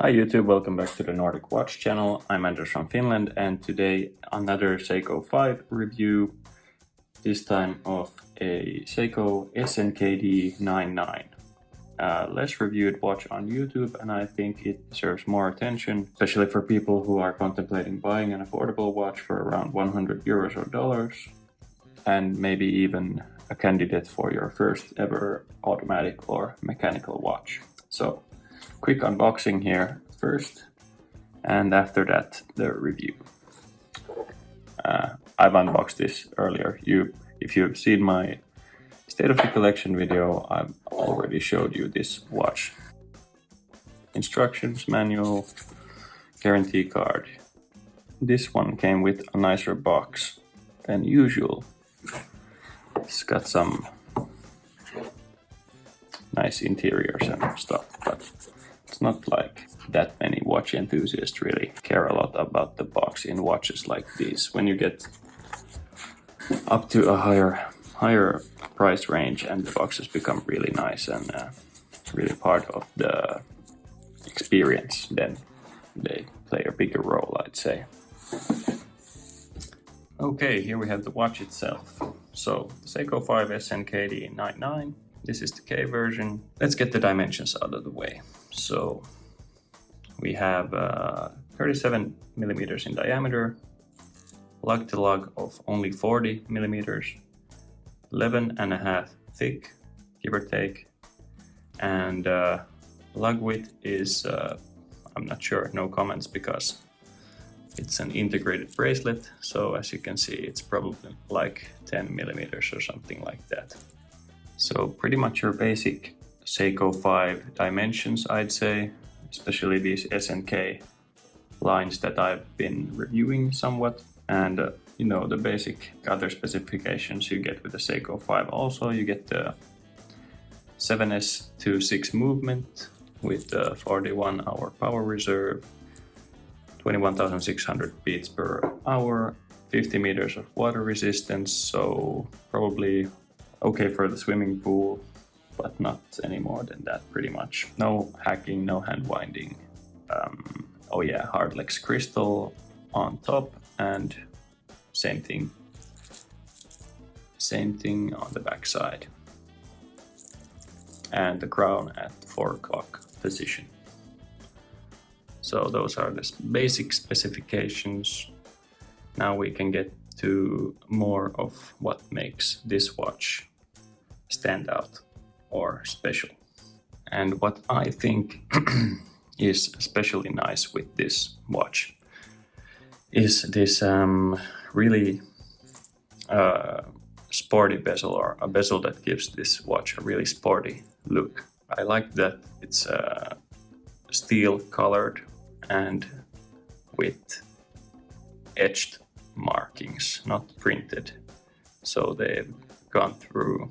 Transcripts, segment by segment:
Hi YouTube, welcome back to the Nordic Watch channel. I'm Anders from Finland and today another Seiko 5 review, this time of a Seiko SNKD99. Less reviewed watch on YouTube, and I think it deserves more attention, especially for people who are contemplating buying an affordable watch for around 100 euros or dollars, and maybe even a candidate for your first ever automatic or mechanical watch. So, quick unboxing here first, and after that the review. I've unboxed this earlier. If you've seen my State of the Collection video, I've already showed you this watch. Instructions manual, guarantee card. This one came with a nicer box than usual. It's got some nice interiors and stuff, but it's not like that many watch enthusiasts really care a lot about the box in watches like these. When you get up to a higher price range and the boxes become really nice and really part of the experience, then they play a bigger role, I'd say. Okay, here we have the watch itself. So, Seiko 5 SNKD99. This is the K version. Let's get the dimensions out of the way. So, we have 37 millimeters in diameter, lug to lug of only 40 millimeters, 11.5 thick, give or take, and lug width is, I'm not sure, no comments, because it's an integrated bracelet, so as you can see it's probably like 10 millimeters or something like that. So pretty much your basic Seiko 5 dimensions, I'd say, especially these SNK lines that I've been reviewing somewhat. And you know, the basic other specifications you get with the Seiko 5 also. You get the 7S26 movement with the 41-hour power reserve, 21,600 beats per hour, 50 meters of water resistance, so probably okay for the swimming pool, but not any more than that, pretty much. No hacking, no hand winding. Oh yeah, Hardlex crystal on top, and same thing on the back side. And the crown at the 4 o'clock position. So those are the basic specifications. Now we can get to more of what makes this watch stand out or special. And what I think is especially nice with this watch is this really sporty bezel, or a bezel that gives this watch a really sporty look. I like that it's steel colored and with etched markings, not printed. So they've gone through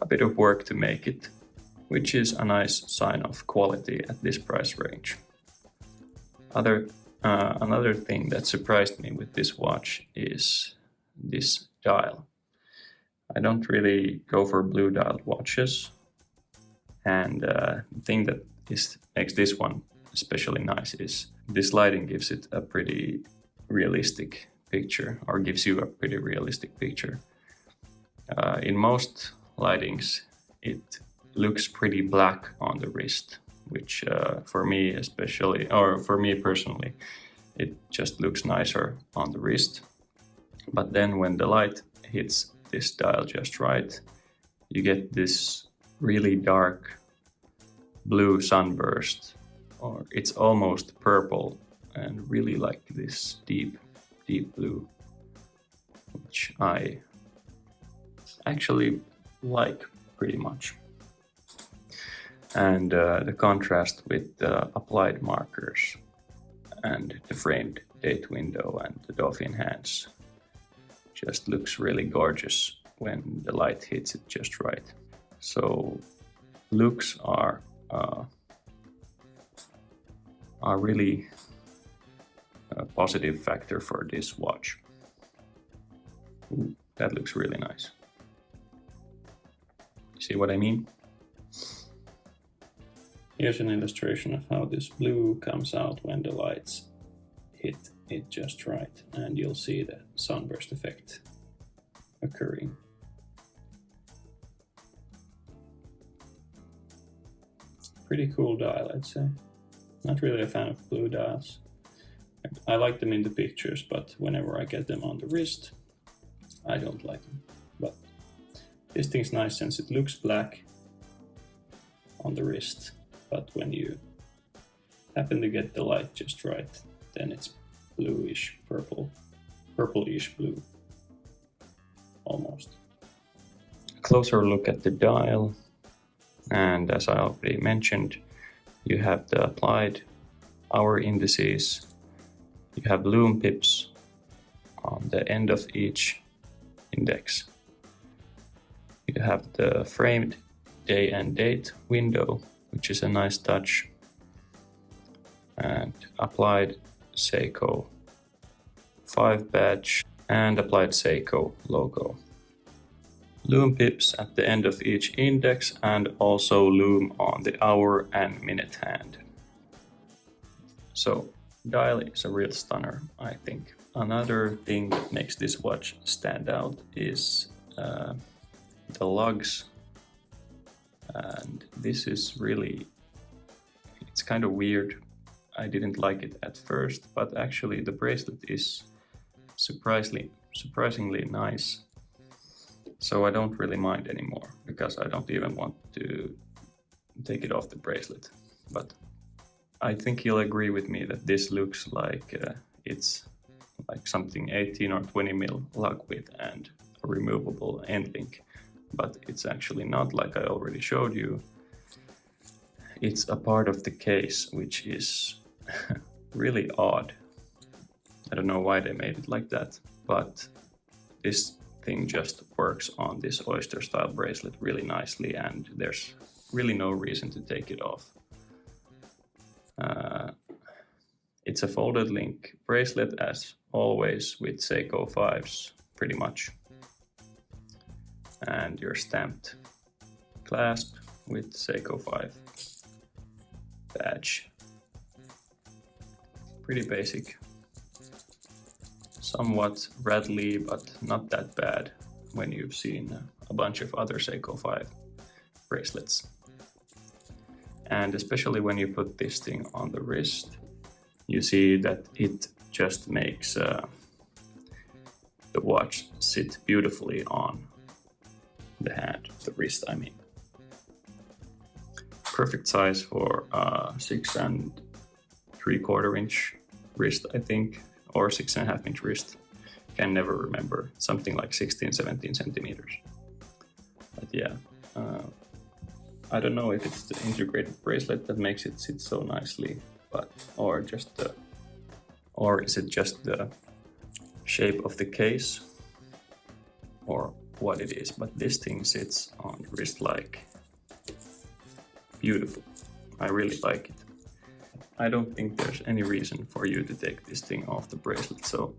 a bit of work to make it, which is a nice sign of quality at this price range. Another thing that surprised me with this watch is this dial. I don't really go for blue dialed watches, and the thing that makes this one especially nice is this lighting gives it a pretty realistic picture, or gives you a pretty realistic picture. In most lightings it looks pretty black on the wrist, which for me especially, or for me personally, it just looks nicer on the wrist. But then when the light hits this dial just right, you get this really dark blue sunburst, or it's almost purple and really like this deep blue, which I actually like pretty much. And the contrast with the applied markers and the framed date window and the dolphin hands just looks really gorgeous when the light hits it just right. So looks are really a positive factor for this watch. Ooh, that looks really nice. See what I mean? Here's an illustration of how this blue comes out when the lights hit it just right, and you'll see the sunburst effect occurring. Pretty cool dial, I'd say. Not really a fan of blue dials. I like them in the pictures, but whenever I get them on the wrist, I don't like them. But this thing's nice since it looks black on the wrist, but when you happen to get the light just right, then it's bluish purple, purplish blue, almost. A closer look at the dial, and as I already mentioned, you have the applied hour indices, you have Lume pips on the end of each index. You have the framed day and date window, which is a nice touch, and applied Seiko 5 badge and applied Seiko logo. Lume pips at the end of each index, and also Lume on the hour and minute hand. So dial is a real stunner, I think. Another thing that makes this watch stand out is the lugs, and this is really, it's kind of weird. I didn't like it at first, but actually the bracelet is surprisingly nice. So I don't really mind anymore, because I don't even want to take it off the bracelet. But I think you'll agree with me that this looks like it's like something 18 or 20 mil lug width and a removable end link. But it's actually not, like I already showed you. It's a part of the case, which is really odd. I don't know why they made it like that, but this thing just works on this oyster style bracelet really nicely, and there's really no reason to take it off. It's a folded link bracelet, as always with Seiko 5s, pretty much. And your stamped clasp with Seiko 5 badge. Pretty basic. Somewhat rattly, but not that bad when you've seen a bunch of other Seiko 5 bracelets. And especially when you put this thing on the wrist, you see that it just makes the watch sit beautifully on the hand, the wrist I mean. Perfect size for 6 3/4 inch wrist, I think, or 6.5 inch wrist. Can never remember. Something like 16-17 centimeters. But yeah, I don't know if it's the integrated bracelet that makes it sit so nicely, but or is it just the shape of the case, or what it is. But this thing sits on the wrist like beautiful. I really like it. I don't think there's any reason for you to take this thing off the bracelet, so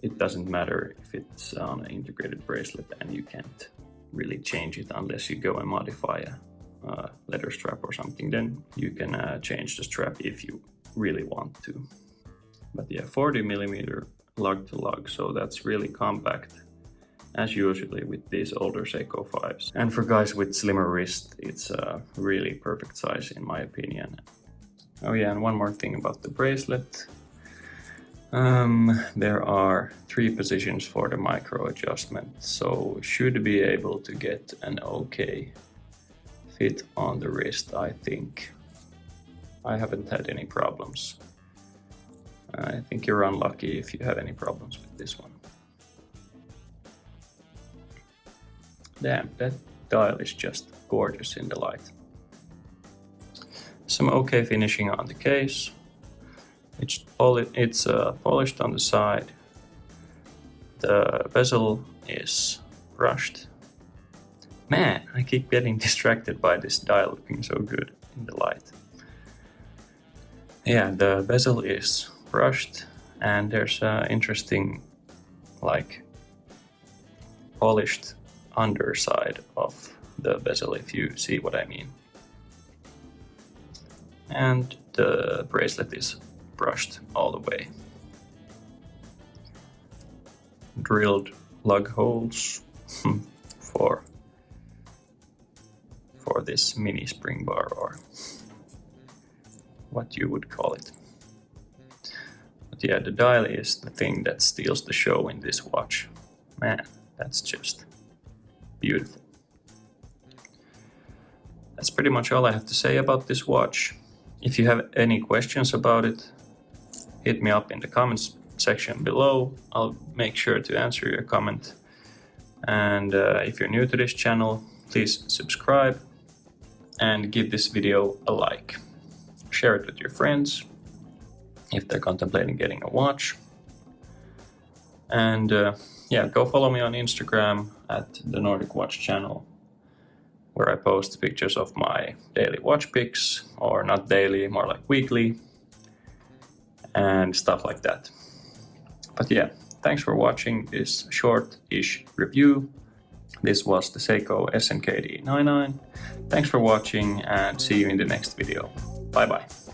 it doesn't matter if it's on an integrated bracelet, and you can't really change it unless you go and modify a leather strap or something. Then you can change the strap if you really want to. But yeah, 40mm lug to lug, so that's really compact, as usually with these older Seiko 5s. And for guys with slimmer wrist, it's a really perfect size in my opinion. Oh yeah, and one more thing about the bracelet. There are 3 positions for the micro adjustment, so should be able to get an okay fit on the wrist, I think. I haven't had any problems. I think you're unlucky if you have any problems with this one. Damn, that dial is just gorgeous in the light. Some okay finishing on the case. It's polished on the side. The bezel is brushed. Man, I keep getting distracted by this dial looking so good in the light. Yeah, the bezel is brushed, and there's an interesting, like, polished underside of the bezel, if you see what I mean. and the bracelet is brushed all the way. Drilled lug holes for this mini spring bar, or what you would call it. But yeah, the dial is the thing that steals the show in this watch. Man, that's just beautiful. That's pretty much all I have to say about this watch. If you have any questions about it, hit me up in the comments section below. I'll make sure to answer your comment. And if you're new to this channel, please subscribe and give this video a like. Share it with your friends if they're contemplating getting a watch. And yeah, go follow me on Instagram at the Nordic Watch channel, where I post pictures of my daily watch pics, or not daily, more like weekly, and stuff like that. But yeah, thanks for watching this short-ish review. This was the Seiko SNKD99. Thanks for watching, and see you in the next video. Bye bye.